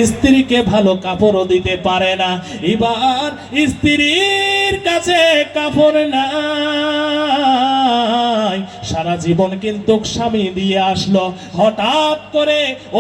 স্ত্রীকে ভালো কাপড়ও দিতে পারে না। এবার স্ত্রীর কাছে কাপড় নাই, সারা জীবন কিন্তু স্বামী দিয়ে আসলো। হঠাৎ করে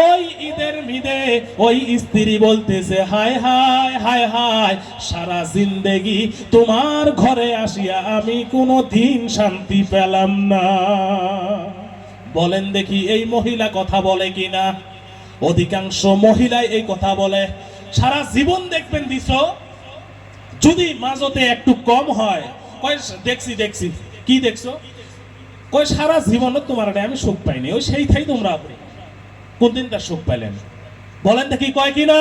ওই ঈদের মিদে ওই স্ত্রী বলতেছে, হায় হায় হায় হায়, সারা জিন্দেগি তোমার ঘরে আসিয়া আমি কোনো দিন শান্তি পেলাম না। বলেন দেখি এই মহিলা কথা বলে কিনা? অধিকাংশ মহিলাই এই কথা বলে। সারা জীবন দেখবেন দিছ, যদি মাঝতে একটু কম হয় কয় দেখছি দেখছি, কি দেখছো? কয় সারা জীবনও তোমার আমি সুখ পাইনি, ওই সেই থাই তোমরা কোন দিন তার সুখ পাইলেন? বলেন দেখি কয় কিনা?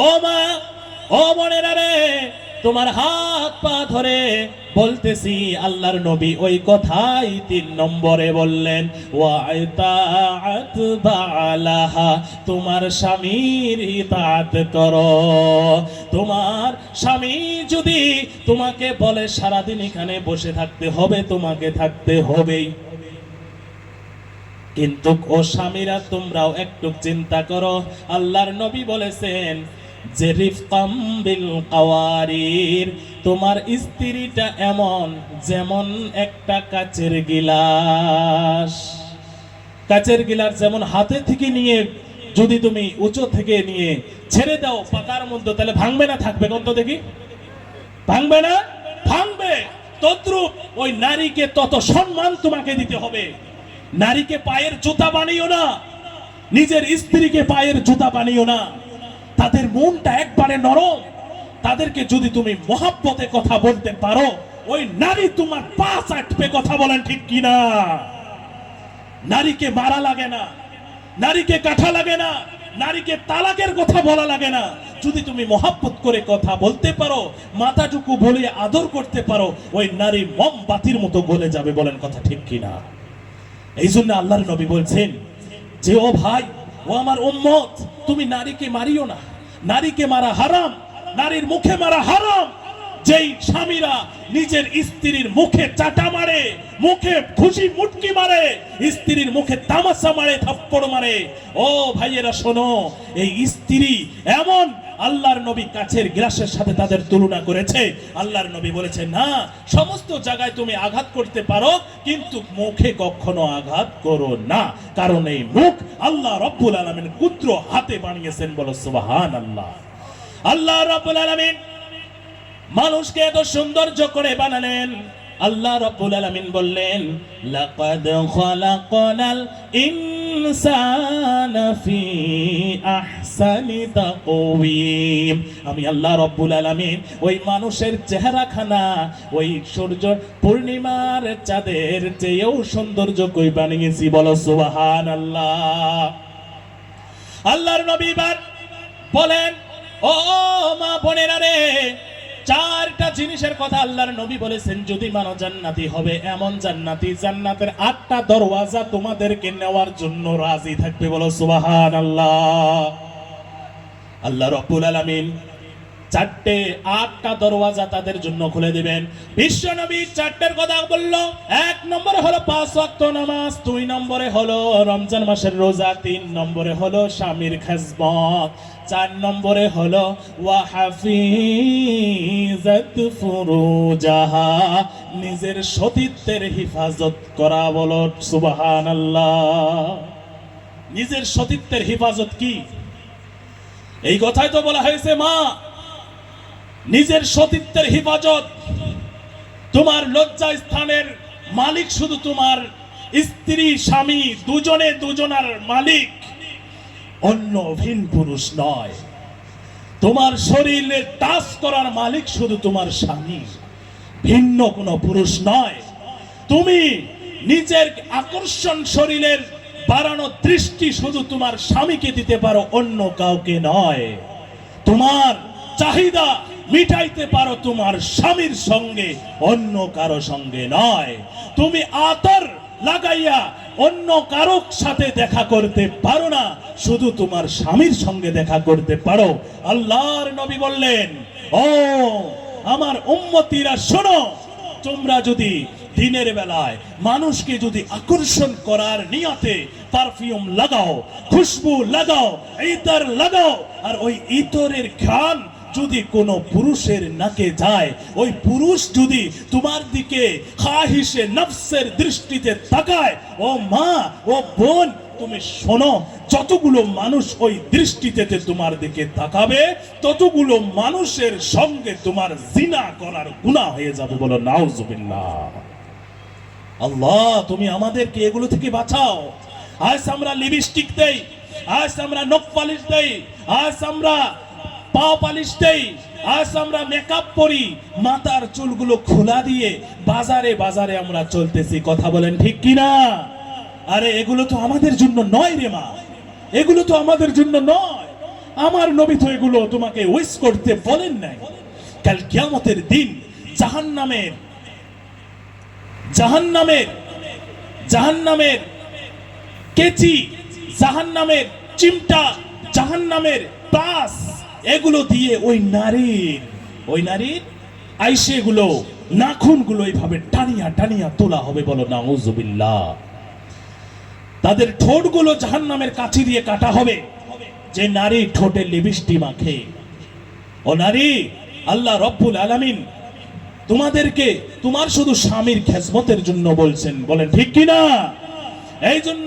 ও মা, ও বোনেরা রে, তোমার হাত পা ধরে বলতেছি, আল্লাহর নবী ওই কথাই 3 নম্বরে বললেন, ওয়াইতাআত বালাহা, তোমার স্বামীর ইতাআত করো। তোমার স্বামী যদি তোমাকে বলে সারাদিন এখানে বসে থাকতে হবে, তোমাকে থাকতে হবেই। কিন্তু ও স্বামীরা তোমরাও একটু চিন্তা করো, আল্লাহর নবী বলেছেন যে রিফকাম বিল কাওয়ারির, তোমার স্ত্রীটা এমন যেমন একটা কাচের গিলাস। কাচের গিলাস যেমন হাতে থেকে নিয়ে যদি তুমি উঁচু থেকে নিয়ে ছেড়ে দাও পাকার মধ্যে, তাহলে ভাঙবে না থাকবে? কোন তো দেখি ভাঙবে না? ভাঙবে। তদ্রূপ ওই নারীকে তত সম্মান তোমাকে দিতে হবে। নারীকে পায়ের জুতা বানিও না, নিজের স্ত্রীকে পায়ের জুতা বানিও না। তাদের মনটা একবারে নরম, তাদেরকে যদি তুমি মহাব্বতে কথা বলতে পারো, ওই নারী তোমার পা চাটবে। কথা বলেন ঠিক কিনা? নারীকে মারা লাগে না, নারীকে কাটা লাগে না, নারীকে তালাকের কথা বলা লাগে না। যদি তুমি মহাব্বত করে কথা বলতে পারো, মাথাটুকু বলে আদর করতে পারো, ওই নারী মোমবাতির মতো গলে যাবে। বলেন কথা ঠিক কিনা? এই জন্য আল্লাহর নবী বলছেন যে ও ভাই, ও আমার উম্মত, তুমি নারীকে মারিও না। নারীকে মারা হারাম, নারীর মুখে মারা হারাম। যেই স্বামীরা নিজের স্ত্রীর মুখে চাটা মারে, মুখে খুশি মুটকি মারে, স্ত্রীর মুখে তামাশা মারে, থাপ্পড় মারে, ও ভাইয়েরা শোনো, এই স্ত্রী এমন, আল্লাহর নবী কাচের গ্লাসের সাথে তাদের তুলনা করেছে। আল্লাহর নবী বলেছে না, সমস্ত জায়গায় তুমি আঘাত করতে পারো, কিন্তু মুখে কখনো আঘাত করো না, কারণ এই মুখ আল্লাহ রব্বুল আলামিন ক্ষুদ্র হাতে বানিয়েছেন। বলো সুবহানাল্লাহ। আল্লাহ রব্বুল আলামিন মানুষকে এত সৌন্দর্য করে বানালেন। আল্লাহ রাব্বুল আলামিন বললেন, লাকাদ খালাকনাল ইনসানা ফি আহসানি তাকওয়িম। আমি আল্লাহ রাব্বুল আলামিন ওই মানুষের চেহারাখানা ওই সূর্য পূর্ণিমার চাঁদের চেয়েও সৌন্দর্য কই বানিয়েছি। বলো সুবহানাল্লাহ। আল্লাহর নবী বলেন, ও মা বোনেরা রে, 4টা জিনিসের কথা আল্লাহর নবী বলেছেন, যদি মানো জান্নাতি হবে, এমন জান্নাতি, জান্নাতের 8টা দরওয়াজা তোমাদেরকে নেওয়ার জন্য রাজি থাকবে। বলো সুবহানাল্লাহ। আল্লাহ রাব্বুল আলামিন 8টা দরওয়াজা তাদের জন্য খুলে দিবেন। বিশ্ব নবী 4টার কথা বলল। 1 নম্বরে হলো 5 ওয়াক্ত নামাজ, 2 নম্বরে হলো রমজান মাসের রোজা, 3 নম্বরে হলো স্বামীর খেজমত, 4 নম্বরে হলো ওয়া হাফিজাত ফুরুজাহা, নিজের সতীত্বের হিফাজত করা। বলো সুবহানাল্লাহ। নিজের সতীত্বের হিফাজত কি? এই কথাই তো বলা হয়েছে, মা, নিজের সতীত্বের হিফাজত। তোমার লজ্জা স্থানের মালিক শুধু তোমার স্ত্রী, স্বামী, দুজনে দুজনার মালিক, অন্য ভিন পুরুষ নয়। তোমার শরীরে টাচ করার মালিক শুধু তোমার স্বামী, ভিন্ন কোনো পুরুষ নয়। তুমি নিজের আকর্ষণ শরীরের বাড়ানো দৃষ্টি শুধু তোমার স্বামীকে দিতে পারো, অন্য কাউকে নয়। তোমার চাহিদা মিটাইতে পারো তোমার স্বামীর সঙ্গে, অন্য কারো সঙ্গে নয়। তুমি আতর লাগাইয়া অন্য কারো সাথে দেখা করতে পারো না, শুধু তোমার স্বামীর সঙ্গে দেখা করতে পারো। আল্লাহর নবী বললেন, ও আমার উম্মতিরা শোনো, তোমরা যদি দিনের বেলায় মানুষকে যদি আকর্ষণ করার নিয়তে পারফিউম লাগাও, খুশবু লাগাও, ইতর লাগাও, আর ওই ইতরের ঘ্রাণ যদি কোনো পুরুষের নাকে যায়, ওই পুরুষ যদি তোমার দিকে খাহিশে নফসের দৃষ্টিতে তাকায়, ও মা, ও বোন, তুমি শোনো, যতগুলো মানুষ ওই দৃষ্টিতে তোমার দিকে তাকাবে, ততগুলো মানুষের সঙ্গে তোমার জিনা করার গুনাহ হয়ে যাবে। বলো নাউজুবিল্লাহ। আল্লাহ, তুমি আমাদেরকে এগুলো থেকে বাঁচাও। আজ আমরা লিপস্টিক দেই, আজ আমরা নখ পালিশ দেই, আজ আমরা পা পালিশ দেই, আজ আমরা মেকআপ করি, মাথার চুলগুলো খোলা দিয়ে বাজারে বাজারে আমরা চলতেছি। কথা বলেন ঠিক কিনা? আরে এগুলো তো আমাদের জন্য নয় রে মা, এগুলো তো আমাদের জন্য নয়। আমার নবী তো এগুলো তোমাকে উইশ করতে বলেন নাই। কাল কিয়ামতের দিন জাহান্নামের কেচি, জাহান্নামের চিমটা, জাহান্নামের প্লাস, এগুলো দিয়ে ওই নারীর আইসেগুলো, নাখুনগুলো এইভাবে টানিয়া টানিয়া তোলা হবে। বলো নাউজুবিল্লাহ। তাদের ঠোঁটগুলো জাহান্নামের কাঠি দিয়ে কাটা হবে। যে নারী ঠোঁটে লিপস্টিক মাখে, ও নারী, আল্লাহ রব্বুল আলামিন তোমাদেরকে তোমার শুধু স্বামীর খেজমতের জন্য বলছেন। বলেন ঠিক কিনা? এই জন্য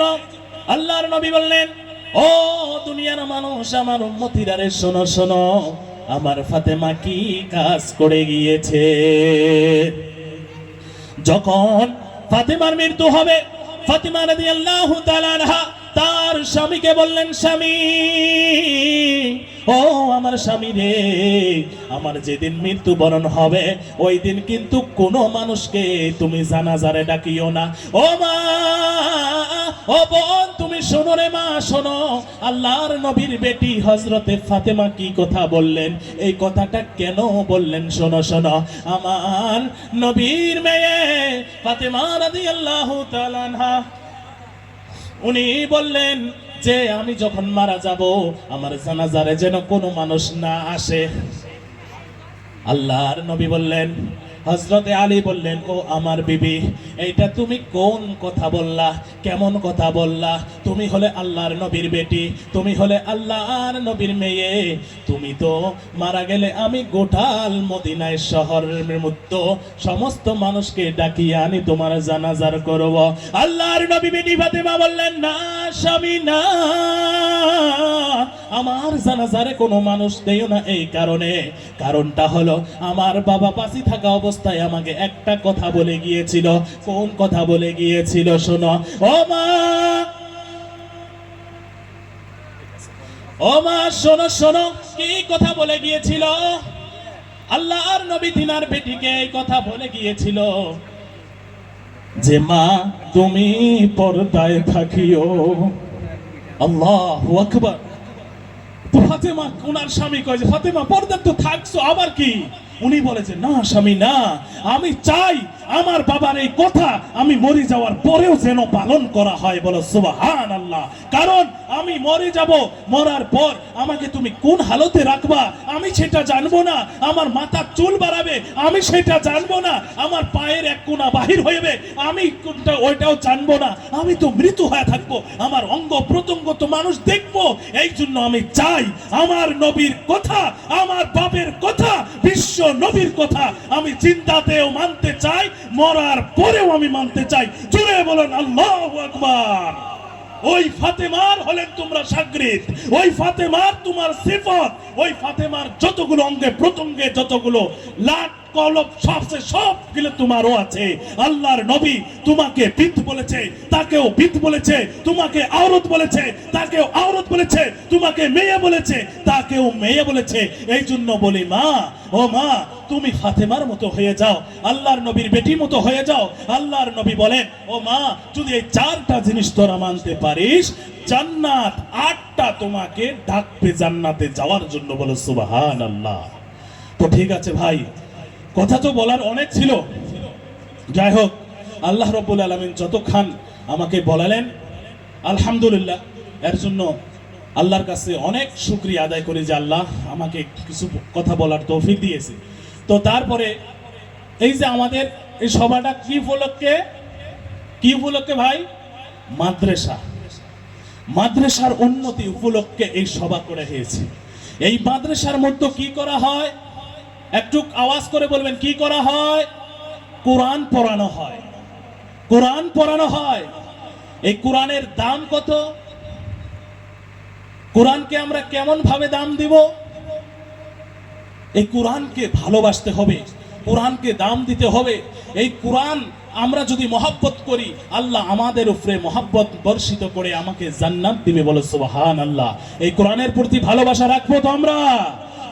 আল্লাহর নবী বললেন, ও দুনিয়ার মানুষ, আমার উম্মতিরা রে, শোনো শোনো, আমার ফাতেমা কি কাজ করে গিয়েছে। যখন ফাতেমার মৃত্যু হবে, ফাতেমা রাদিয়াল্লাহু তাআলা আনহা তার স্বামীকে বললেন, স্বামী, ও আমার স্বামী রে, আমার যেদিন মৃত্যুবরণ হবে ওই দিন কিন্তু কোনো মানুষকে তুমি জানাজারে ডাকিও না। ও মা, ও বোন, তুমি শোনো রে মা, শোনো, আল্লাহর নবীর বেটি হযরতে ফাতেমা কি কথা বললেন, এই কথাটা কেন বললেন, শোনো শোনো। আমার নবীর মেয়ে ফাতেমা রাদিয়াল্লাহু তাআলা আনহা, উনি বললেন যে আমি যখন মারা যাব আমার জানাজারে যেন কোনো মানুষ না আসে। আল্লাহর নবী বললেন, হযরতে আলী বললেন, ও আমার বিবি, এইটা তুমি কোন কথা বললা, কেমন কথা বললা? তুমি হলে আল্লাহর নবীর বেটি, তুমি হলে আল্লাহর নবীর মেয়ে, তুমি তো মারা গেলে আমি গোটাল মদিনায় শহরের মধ্যে সমস্ত মানুষকে ডাকিয়ে আনি তোমার জানাজার করব। আল্লাহর নবী বেটি ফাতেমা বললেন, না স্বামী, না, আমার জানাজারে কোনো মানুষ দেও না। এই কারণটা হলো আমার বাবা বাঁচি থাকা অবস্থায় আমাকে একটা কথা বলে গিয়েছিল। কোন কথা বলে গিয়েছিল? শোনো, ও মা, ও মা, শোনো শোনো, কি কথা বলে গিয়েছিল? আল্লাহর নবী তিনার বেটিকে এই কথা বলে গিয়েছিল যে মা, তুমি পর্দায় থাকিও। আল্লাহু আকবার। ফাতেমা, ওনার স্বামী কয় যে ফাতেমা পর্দা তো থাকছো, আবার কি? উনি বলেছে, না স্বামী, না, আমি চাই আমার বাবার এই কথা আমি মরে যাওয়ার পরেও যেন পালন করা হয়। বলো সুবহানাল্লাহ। কারণ আমি মরে যাব, মরার পর আমাকে তুমি কোন হালতে রাখবা আমি সেটা জানবো না। আমার মাথার চুল বাড়াবে আমি সেটা জানবো না। আমার পায়ের এক কোনা বাহির হইবে আমি কোনটা ওইটাও জানবো না। আমি তো মৃত হয়ে থাকবো, আমার অঙ্গ প্রত্যঙ্গ তো মানুষ দেখবো। এই জন্য আমি চাই আমার নবীর কথা, আমার বাপের কথা, বিশ্ব নবীর কথা আমি চিন্তাতেও মানতে চাই, মরার পরেও আমি মানতে চাই। জোরে বলেন আল্লাহু আকবার। ওই ফাতেমার হলেন তোমরা শাগরিদ, ওই ফাতেমার তোমার সিফত, ওই ফাতেমার যতগুলো অঙ্গে প্রত্যঙ্গে যতগুলো লাট কলব সবগুলো তোমারও আছে। আল্লাহর নবী তোমাকে বিদ বলেছে, তাকেও বিদ বলেছে, তোমাকে আওরত বলেছে, তাকেও আওরত বলেছে, তোমাকে মেয়ে বলেছে, তাকেও মেয়ে বলেছে। এই জন্য বলি মা, ও মা, তুমি ফাতেমার মতো হয়ে যাও, আল্লাহর নবীর বেটির মতো হয়ে যাও। আল্লাহর নবী বলেন, ও মা, যদি এই চারটা জিনিস তোরা মানতে পারিস, জান্নাত 8টা তোমাকে ডাকবে জান্নাতে যাওয়ার জন্য। বলো সুবহানাল্লাহ। তো ঠিক আছে ভাই, কথা তো বলার অনেক ছিল। যাই হোক, আল্লাহ রাব্বুল আলামিন যতক্ষণ আমাকে বলালেন, আলহামদুলিল্লাহ, এর জন্য আল্লাহর কাছে অনেক শুকরিয়া আদায় করি যে আল্লাহ আমাকে কিছু কথা বলার তৌফিক দিয়েছে। তো তারপরে এই যে আমাদের এই সভাটা কি উপলক্ষে? কি উপলক্ষে ভাই? মাদ্রাসা, মাদ্রাসার উন্নতি উপলক্ষে এই সভা করে হয়েছে। এই মাদ্রাসার মধ্যে কি করা হয়? একটু আওয়াজ করে বলবেন, কি করা হয়? কোরআন পড়ানো হয়, কোরআন পড়ানো হয়। এই কোরআনের দাম কত? কোরআনকে আমরা কেমন ভাবে দাম দিব? এই কোরআনকে ভালোবাসতে হবে, কোরআনকে দাম দিতে হবে। এই কোরআন আমরা যদি মহব্বত করি, আল্লাহ আমাদের উপরে মহব্বত বর্ষিত করে আমাকে জান্নাত দিবে, বলো সুবহানাল্লাহ। এই কোরআনের প্রতি ভালোবাসা রাখবো তো আমরা।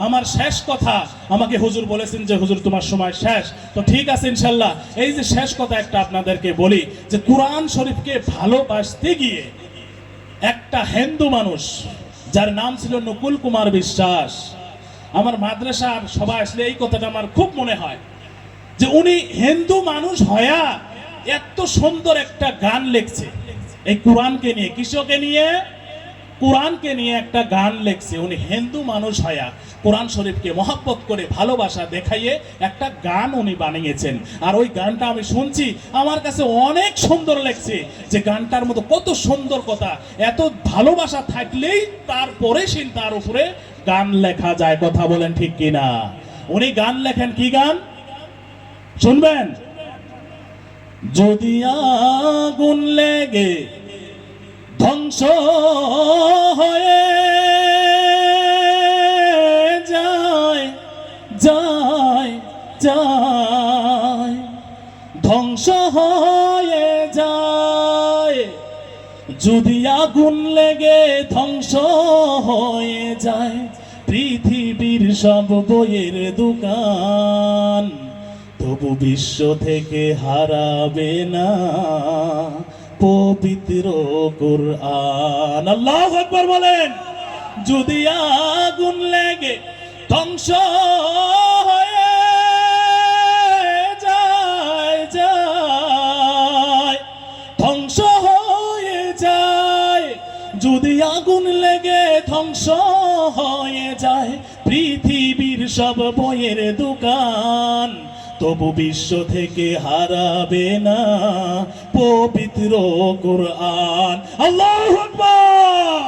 আমার শেষ কথা, আমাকে হুজুর বলেছেন যে হুজুর তোমার সময় শেষ, তো ঠিক আছে ইনশাল্লাহ। এই যে শেষ কথা একটা আপনাদেরকে বলি, যে কোরআন শরীফকে ভালোবাসতে গিয়ে একটা হিন্দু মানুষ যার নাম ছিল নকুল কুমার বিশ্বাস, আমার মাদ্রাসার সবাই আসলে এই কথাটা আমার খুব মনে হয়, যে উনি হিন্দু মানুষ হয়া এত সুন্দর একটা গান লিখছে এই কোরআনকে নিয়ে। কিসকে নিয়ে? কোরআনকে নিয়ে একটা গান লিখছে। উনি হিন্দু মানুষ হয়া কোরআন শরীফকে মহব্বত করে ভালোবাসা দেখাইয়ে একটা গান উনি বানিয়েছেন। আর ওই গানটা আমি শুনছি, আমার কাছে অনেক সুন্দর লাগছে, যে গানটার মতো কত সুন্দর কথা, এত ভালোবাসা থাকলেই তারপরে তার উপরে গান লেখা যায়। কথা বলেন ঠিক কিনা? উনি গান লেখেন, কি গান শুনবেন? যদি আগুন লেগে ধ্বংস হয়ে যায় যায় যায়, ধ্বংস হয়ে যায়, যদি আগুন লেগে ধ্বংস হয়ে যায় পৃথিবীর সব বইয়ের দোকান, তবু বিশ্ব থেকে হারাবে না পবিত্র কোরআন। আল্লাহু আকবার বলেন। যদি আগুন লেগে ধ্বংস হয়ে যায় যায়, ধ্বংস হয়ে যায়, যদি আগুন লেগে ধ্বংস হয়ে যায় পৃথিবীর সব বইয়ের দোকান, তবু বিশ্ব থেকে হারাবে না পবিত্র কোরআন। আল্লাহু আকবার।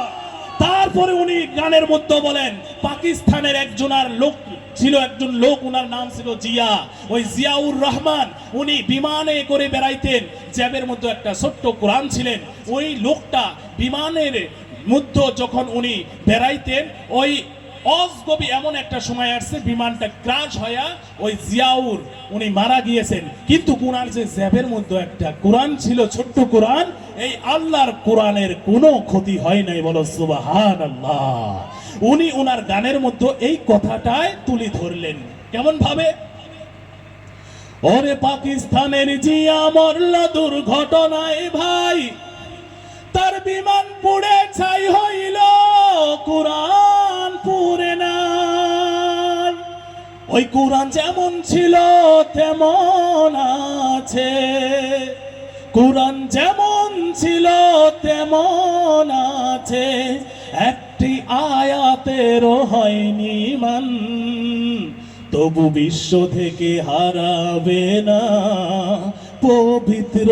তারপরে উনি গানের মধ্যে বলেন, পাকিস্তানের একজনের লোক ছিল, একজন লোক, ওনার নাম ছিল জিয়া, ওই জিয়াউর রহমান। উনি বিমানে করে বেড়াইতেন, জ্যাবের মধ্যে একটা ছোট্ট কোরআন ছিলেন। ওই লোকটা বিমানের মধ্যে যখন উনি বেড়াইতেন, ওই অজগবি এমন একটা সময় আসছে, বিমানটা ক্রাশ হয়ে ওই জিয়াউর উনি মারা গিয়েছেন। কিন্তু ওনার যে জ্যাবের মধ্যে একটা কোরআন ছিল, ছোট্ট কোরআন, এই আল্লাহর কোরআনের কোনো ক্ষতি হয় নাই, বলো সুবহানাল্লাহ। উনি ওনার গানের মধ্যে এই কথাটাই তুলে ধরলেন। কেমন ভাবে? ওরে পাকিস্তানের জিয়া মরল দুর্ঘটনায় ভাই, তার বিমান পুড়ে ছাই হইল, কোরআন পুড়ে না। ওই কোরআন যেমন ছিল তেমন আছে, কোরআন যেমন ছিল তেমন আছে, একটি আয়াতেরও হয়নি মান, তবু বিশ্ব থেকে হারাবে না পবিত্র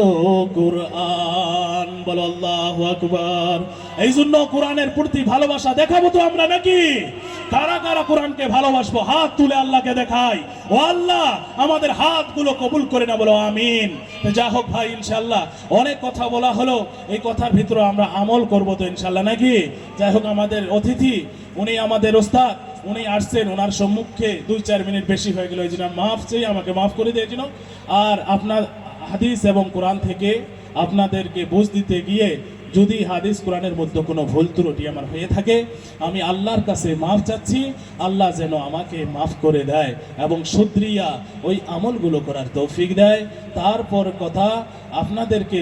কোরআন। বলো আল্লাহু আকবার। এই জন্য কোরআনের প্রতি ভালোবাসা দেখাবো তো আমরা নাকি? কারা কারা কোরআনকে ভালোবাসবো? হাত তুলে আল্লাহকে দেখাই। ও আল্লাহ, আমাদের হাতগুলো কবুল করে না, বলো আমিন। যা হোক ভাই, ইনশাল্লাহ অনেক কথা বলা হলো, এই কথার ভিতরে আমরা আমল করবো তো ইনশাল্লাহ নাকি? যাই হোক, আমাদের অতিথি উনি আমাদের ওস্তাদ, উনি আসছেন, ওনার সম্মুখে 2-4 মিনিট বেশি হয়ে গেল, এই জন্য মাফ চাই, আমাকে মাফ করে দিয়ে জন্য। আর আপনার হাদিস এবং কোরআন থেকে আপনাদেরকে বুঝ দিতে গিয়ে যদি হাদিস কোরআনের মধ্যে কোনো ভুল ত্রুটি আমার হয়ে থাকে, আমি আল্লাহর কাছে মাফ চাচ্ছি। আল্লাহ যেন আমাকে মাফ করে দেয় এবং শুধরিয়া ওই আমলগুলো করার তৌফিক দেয়। তারপর কথা, আপনাদেরকে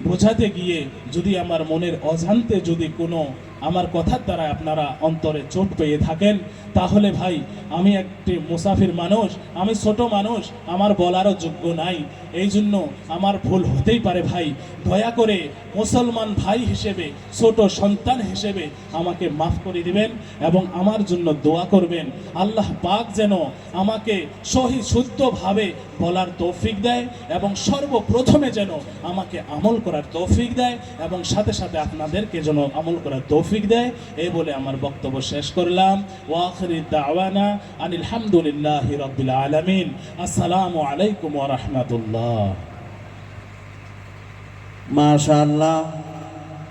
বোঝাতে গিয়ে যদি আমার মনের অজান্তে যদি কোনো আমার কথার দ্বারা আপনারা অন্তরে চোট পেয়ে থাকেন, তাহলে ভাই আমি একটি মুসাফির মানুষ, আমি ছোট মানুষ, আমার বলারও যোগ্য নাই, এই জন্য আমার ভুল হতেই পারে ভাই। দয়া করে মুসলমান ভাই হিসেবে, ছোট সন্তান হিসেবে আমাকে মাফ করে দিবেন এবং আমার জন্য দোয়া করবেন। আল্লাহ পাক যেন আমাকে সহি শুদ্ধভাবে বলার তৌফিক দেয় এবং সর্বপ্রথমে যেন আমাকে আমল করার তৌফিক দেয় এবং সাথে সাথে আপনাদেরকে যেন আমল করার তৌফিক দেয়। এই বলে আমার বক্তব্য শেষ করলাম। ওয়া আখিরু দাওয়ানা আনিল হামদুলিল্লাহি রাব্বিল আলামিন। আসসালামু আলাইকুম ওয়া রাহমাতুল্লাহ। মাশাআল্লাহ।